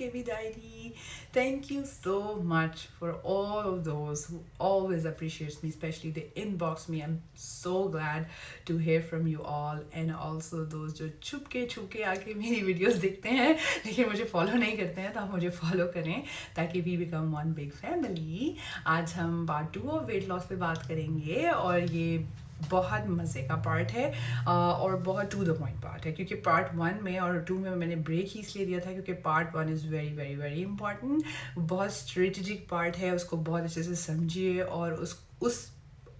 KB Diary. Thank you so much for all of those who always appreciates me, especially they inbox me. I'm so glad to hear from you all, and also those जो छुप के आके मेरी videos देखते हैं लेकिन मुझे follow नहीं करते हैं, तो आप मुझे फॉलो करें ताकि we become one big family. आज हम पार्ट 2 ऑफ वेट लॉस पे बात करेंगे और ये बहुत मज़े का पार्ट है और बहुत टू द पॉइंट पार्ट है, क्योंकि पार्ट 1 में और 2 में मैंने ब्रेक ही इसलिए दिया था क्योंकि part 1 is very very very important. बहुत स्ट्रेटेजिक पार्ट है, उसको बहुत अच्छे से समझिए और उस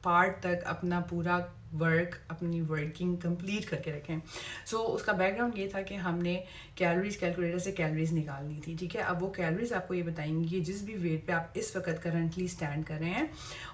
पार्ट तक अपना पूरा वर्क, अपनी वर्किंग कंप्लीट करके रखें. सो उसका बैकग्राउंड ये था कि हमने कैलोरीज कैलकुलेटर से कैलोरीज निकालनी थी. ठीक है, अब वो कैलोरीज आपको ये बताएंगी कि जिस भी वेट पे आप इस वक्त करंटली स्टैंड कर रहे हैं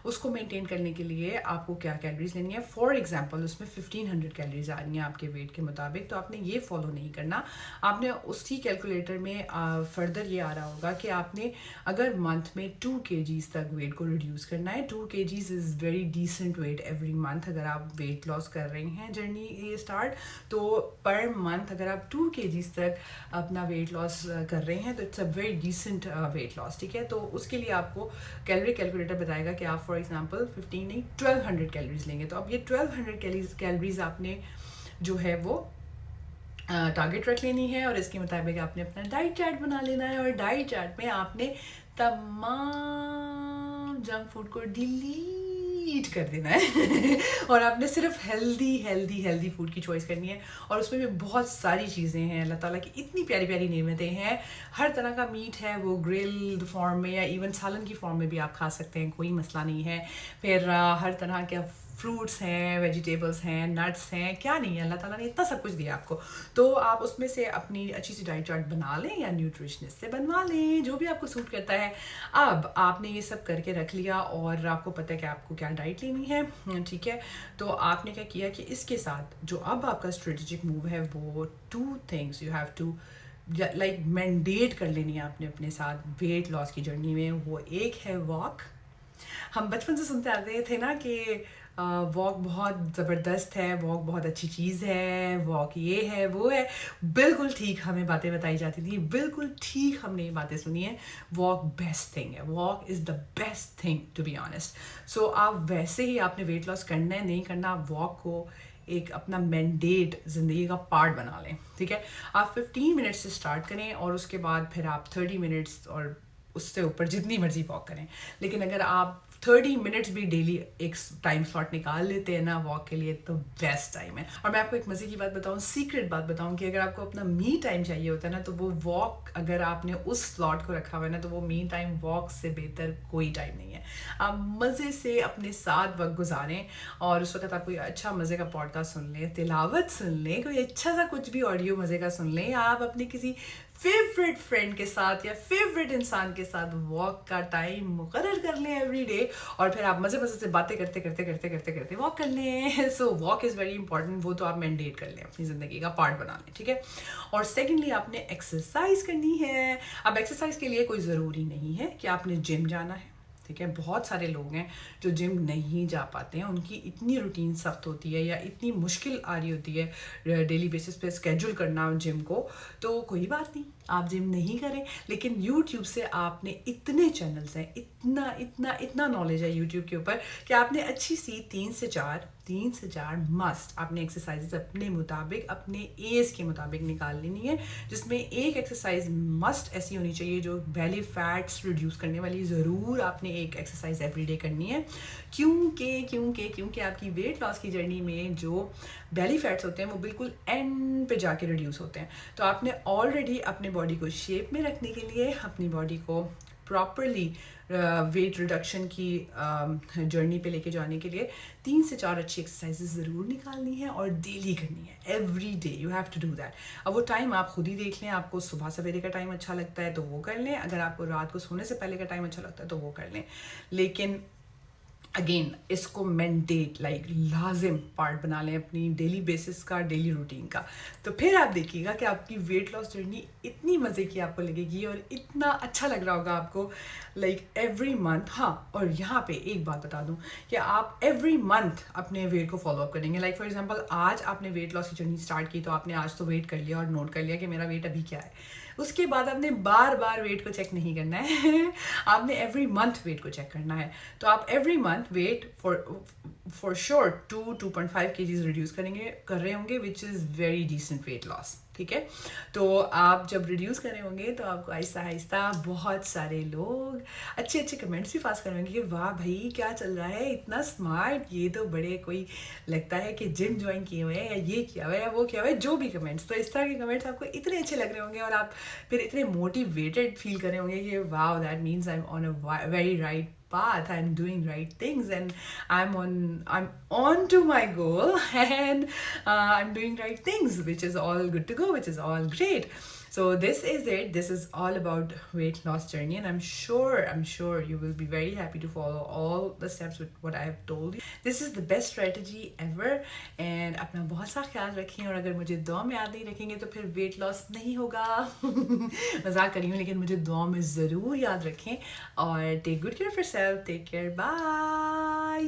उसको मेंटेन करने के लिए आपको क्या कैलोरीज लेनी है. फॉर एग्जांपल उसमें 1500 कैलोरीज आ रही हैं आपके वेट के मुताबिक, तो आपने ये फॉलो नहीं करना. आपने उसी कैलकुलेटर में फर्दर ये आ रहा होगा कि आपने अगर मंथ में 2 kgs तक वेट को रिड्यूस करना है. 2 kgs is very decent weight every month. अगर आप वेट लॉस कर रहे हैं जर्नी ये स्टार्ट, तो पर मंथ अगर आप 2 kgs तक अपना वेट लॉस कर रहे हैं तो it's a very decent weight loss. ठीक है, तो उसके लिए आपको कैलोरी कैलकुलेटर बताएगा कि आप फॉर एग्जांपल 15 नहीं 1200 कैलोरीज लेंगे. तो अब ये 1200 कैलोरीज आपने जो है वो टारगेट रख लेनी है और इसके मुताबिक आपने अपना डाइट चार्ट बना लेना है. और डाइट चार्ट में आपने तमाम जंक फूड को डिलीट कर देना है और आपने सिर्फ हेल्दी फूड की चॉइस करनी है. और उसमें भी बहुत सारी चीज़ें हैं, अल्लाह ताला की इतनी प्यारी प्यारी नेमतें हैं. हर तरह का मीट है, वो ग्रिल्ड फॉर्म में या इवन सालन की फॉर्म में भी आप खा सकते हैं, कोई मसला नहीं है. फिर हर तरह के फ्रूट्स हैं, वेजिटेबल्स हैं, नट्स हैं, क्या नहीं है, अल्लाह ताला ने इतना सब कुछ दिया आपको. तो आप उसमें से अपनी अच्छी सी डाइट चार्ट बना लें या न्यूट्रिशनिस्ट से बनवा लें, जो भी आपको सूट करता है. अब आपने ये सब करके रख लिया और आपको पता है कि आपको क्या डाइट लेनी है. ठीक है, तो आपने क्या किया कि इसके साथ जो अब आपका स्ट्रेटेजिक मूव है वो 2 things you have to like mandate कर लेनी है आपने अपने साथ वेट लॉस की जर्नी में. वो एक है वॉक. हम बचपन से सुनते आते थे ना कि वॉक बहुत ज़बरदस्त है, वॉक बहुत अच्छी चीज़ है, वॉक ये है वो है. बिल्कुल ठीक हमें बातें बताई जाती थी, बिल्कुल ठीक हमने ये बातें सुनी है. वॉक बेस्ट थिंग है, walk is the best thing to be honest. So आप वैसे ही आपने वेट लॉस करना है नहीं करना, आप वॉक को एक अपना मैंडेट ज़िंदगी का पार्ट बना लें. ठीक है, आप 15 मिनट्स से स्टार्ट करें और उसके बाद फिर आप 30 मिनट्स और उससे ऊपर जितनी मर्जी वॉक करें. लेकिन अगर आप 30 मिनट्स भी डेली एक टाइम स्लॉट निकाल लेते हैं ना वॉक के लिए, तो बेस्ट टाइम है. और मैं आपको एक मज़े की बात बताऊं, सीक्रेट बात बताऊं, कि अगर आपको अपना मी टाइम चाहिए होता है ना, तो वो वॉक अगर आपने उस स्लॉट को रखा हुआ है ना, तो वो मी टाइम वॉक से बेहतर कोई टाइम नहीं है. आप मज़े से अपने साथ वक्त गुजारें और उस वक्त आप कोई अच्छा मज़े का पॉडकास्ट सुन लें, तिलावत सुन लें, कोई अच्छा सा कुछ भी ऑडियो मज़े का सुन लें, आप अपने किसी फेवरेट फ्रेंड के साथ या फेवरेट इंसान के साथ वॉक का टाइम मुकर्रर कर लें एवरी डे, और फिर आप मज़े मज़े से बातें करते करते करते करते करते वॉक कर लें. So walk is very important, वो तो आप मैंडेट कर लें, अपनी ज़िंदगी का पार्ट बना लें. ठीक है, और सेकेंडली आपने एक्सरसाइज करनी है. अब एक्सरसाइज के लिए कोई ज़रूरी नहीं है कि आपने जिम जाना है. ठीक है, बहुत सारे लोग हैं जो जिम नहीं जा पाते हैं, उनकी इतनी रूटीन सख्त होती है या इतनी मुश्किल आ रही होती है डेली बेसिस पे स्केड्यूल करना जिम को. तो कोई बात नहीं, आप जिम नहीं करें, लेकिन YouTube से आपने इतने चैनल्स हैं, इतना नॉलेज है YouTube के ऊपर कि आपने अच्छी सी 3 से 4 मस्ट आपने एक्सरसाइजेस अपने मुताबिक, अपने एज के मुताबिक निकाल लेनी है, जिसमें एक एक्सरसाइज मस्ट ऐसी होनी चाहिए जो बेली फैट्स रिड्यूस करने वाली. ज़रूर आपने एक एक्सरसाइज एवरीडे करनी है, क्योंकि आपकी वेट लॉस की जर्नी में जो बेली फैट्स होते हैं वो बिल्कुल एंड पे जाके रिड्यूस होते हैं. तो आपने ऑलरेडी अपने बॉडी को शेप में रखने के लिए, अपनी बॉडी को प्रॉपरली वेट रिडक्शन की जर्नी पे लेके जाने के लिए 3 से 4 अच्छी एक्सरसाइजेस ज़रूर निकालनी है और डेली करनी है. Every day you have to do that. अब वो टाइम आप खुद ही देख लें, आपको सुबह सवेरे का टाइम अच्छा लगता है तो वो कर लें, अगर आपको रात को सोने से पहले का टाइम अच्छा लगता है तो वो कर लें. लेकिन अगेन इसको मैंडेट लाइक लाजिम पार्ट बना लें अपनी डेली बेसिस का, डेली रूटीन का। तो फिर आप देखिएगा कि आपकी वेट लॉस जर्नी इतनी मज़े की आपको लगेगी और इतना अच्छा लग रहा होगा आपको, लाइक एवरी मंथ। हाँ, और यहाँ पे एक बात बता दूँ कि आप एवरी मंथ अपने वेट को फॉलो अप करेंगे। लाइक फॉर एग्जांपल आज आपने वेट लॉस की जर्नी स्टार्ट की, तो आपने आज तो वेट कर लिया और नोट कर लिया कि मेरा वेट अभी क्या है। उसके बाद आपने बार बार वेट को चेक नहीं करना है आपने एवरी मंथ वेट को चेक करना है। तो आप every month weight for sure 2.5 kgs reduce कर रहे होंगे, which is very decent weight loss. ठीक है, तो आप जब रिड्यूस कर रहे होंगे तो आपको आहिस्ता आहिस्ता बहुत सारे लोग अच्छे अच्छे कमेंट्स भी पास करेंगे कि वाह भाई क्या चल रहा है, इतना स्मार्ट, ये तो बड़े कोई लगता है कि जिम ज्वाइन किए हुए हैं या ये किया हुआ है या वो किया हुआ है, जो भी कमेंट्स। तो इस तरह के कमेंट्स आपको इतने अच्छे लग रहे होंगे और आप फिर इतने मोटिवेटेड फील कर रहे होंगे कि वाह that means I am on a very right path, I'm doing right things, and I'm on to my goal and I'm doing right things, which is all good to go, which is all great. So this is it. This is all about weight loss journey, and I'm sure you will be very happy to follow all the steps with what I have told you. This is the best strategy ever, and अपना बहुत सा ख्याल रखें। और अगर मुझे दुआ में याद नहीं रखेंगे तो फिर वेट लॉस नहीं होगा मजाक कर रही हूँ, लेकिन मुझे दुआ में ज़रूर याद रखें। और take good care of yourself, take care, bye.